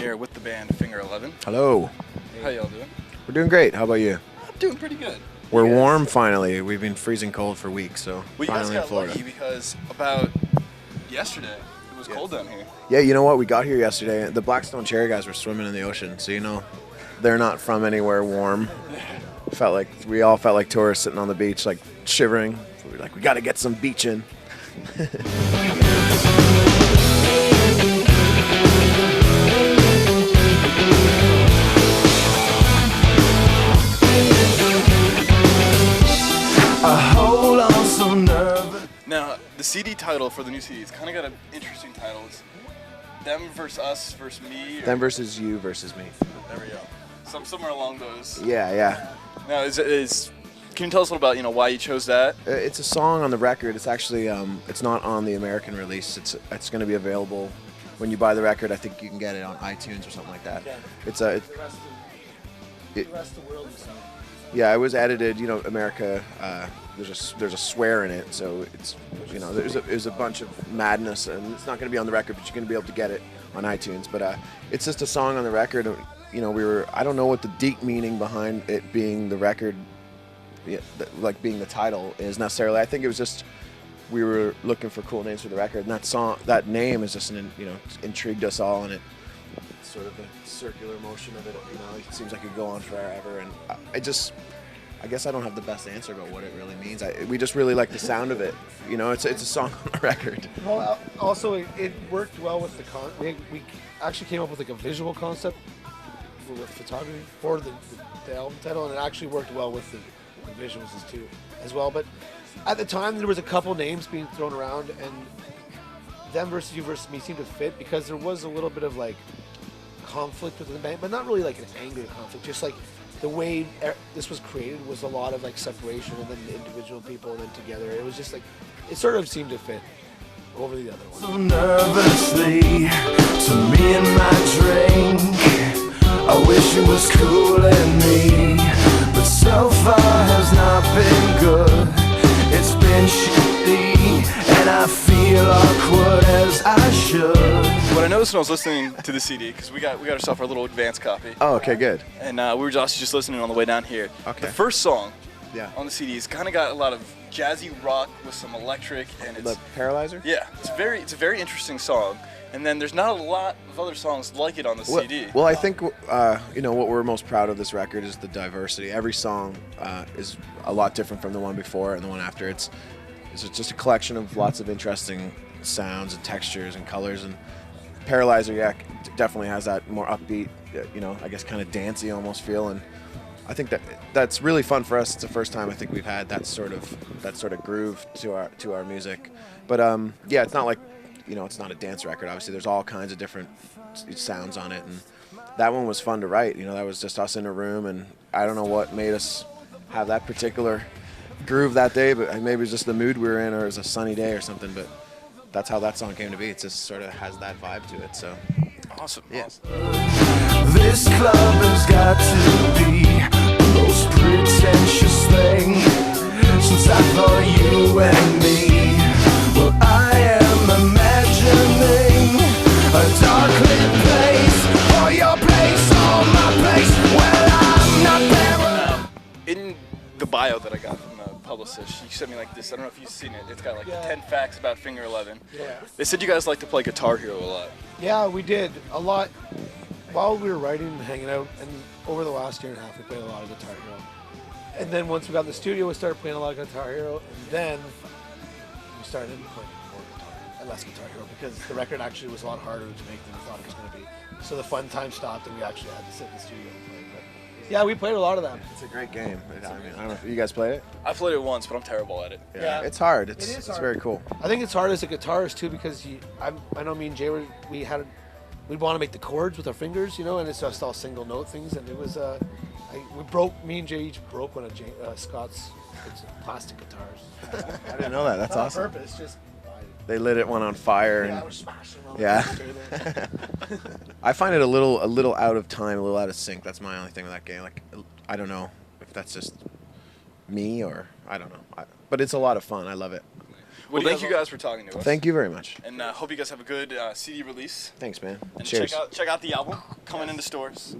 here with the band Finger 11. Hello. How y'all doing? We're doing great. How about you? I'm doing pretty good. We're warm finally. We've been freezing cold for weeks, so We guys finally in got Florida. lucky because about yesterday it was cold down here. Yeah, you know what? We got here yesterday. The Blackstone Cherry guys were swimming in the ocean, so you know they're not from anywhere warm. We all felt like tourists sitting on the beach, like shivering. So we were like, we got to get some beach in. Now, the CD title for the new CD, it's kind of got an interesting title. It's Them versus Us versus Me. Them versus you versus me. There we go. Somewhere along those. Yeah. Now, can you tell us a little about why you chose that? It's a song on the record. It's actually it's not on the American release. It's going to be available when you buy the record. I think you can get it on iTunes or something like that. Yeah. The rest of the world is Yeah, it was edited. America. There's a swear in it, so it's there's a bunch of madness, and it's not going to be on the record, but you're going to be able to get it on iTunes. But it's just a song on the record. I don't know what the deep meaning behind it being the record, like being the title, is necessarily. I think it was just we were looking for cool names for the record, and that name is just intrigued us all, and it's sort of the circular motion of it. It seems like it could go on forever, and I guess I don't have the best answer about what it really means. We just really like the sound of it. It's a song on the record. Well, also it worked well with we actually came up with like a visual concept with photography for the album title, and it actually worked well with the visuals as well. But at the time, there was a couple names being thrown around, and Them versus You versus Me seemed to fit because there was a little bit of like conflict within the band, but not really like an angry conflict, just like the way this was created was a lot of like separation, and then individual people and then together. It was just like, it sort of seemed to fit over the other one. So nervously to me and my drink, I wish it was cooling me, but so far has not been good. It's been shitty, and I feel awkward as I should. What I noticed when I was listening to the CD, because we got ourselves our little advance copy. Oh, okay, good. And we were just listening on the way down here. Okay. The first song Yeah. on the CD has kind of got a lot of jazzy rock with some electric, and it's The Paralyzer? yeah, it's a very interesting song. And then there's not a lot of other songs like it on the CD. Well, I think what we're most proud of this record is the diversity. Every song is a lot different from the one before and the one after. It's just a collection of lots of interesting sounds and textures and colors. And Paralyzer, definitely has that more upbeat, I guess kind of dancey almost feel. And I think that's really fun for us. It's the first time I think we've had that sort of groove to our music. But it's not like it's not a dance record. Obviously, there's all kinds of different sounds on it, and that one was fun to write. That was just us in a room, and I don't know what made us have that particular groove that day, but maybe it was just the mood we were in, or it was a sunny day or something. But that's how that song came to be. It just sort of has that vibe to it. So Awesome. Yeah. Awesome. This club has got to be the most pretentious thing since I thought you and me. Well, I am imagining a dark lit place, or your place, or my place. Well, I'm not there. In the bio that I got from the publicist, she sent me like this. I don't know if you've seen it. It's got like 10 facts about Finger 11. Yeah. They said you guys like to play Guitar Hero a lot. Yeah, we did a lot while we were writing and hanging out, and over the last year and a half, we played a lot of Guitar Hero. And then once we got in the studio, we started playing a lot of Guitar Hero, and then we started playing more Guitar and less Guitar Hero because the record actually was a lot harder to make than we thought it was going to be. So the fun time stopped, and we actually had to sit in the studio and play. But yeah, we played a lot of that. it's a great game. I don't know if you guys played it. I played it once, but I'm terrible at it. Yeah. It's hard. It is It's hard. very cool. I think it's hard as a guitarist too because I know me and Jay we'd want to make the chords with our fingers, and it's just all single note things, and it was me and Jay each broke one of Scott's plastic guitars. I didn't know that. That's Not awesome. on purpose, just They lit one on fire. yeah, And we're smashing them. Yeah. I find it a little out of time, a little out of sync. That's my only thing with that game. Like, I don't know if that's just me or I don't know. But it's a lot of fun. I love it. Well, thank you guys for talking to us. Thank you very much. And hope you guys have a good CD release. Thanks, man. And Cheers. check out the album. coming into stores.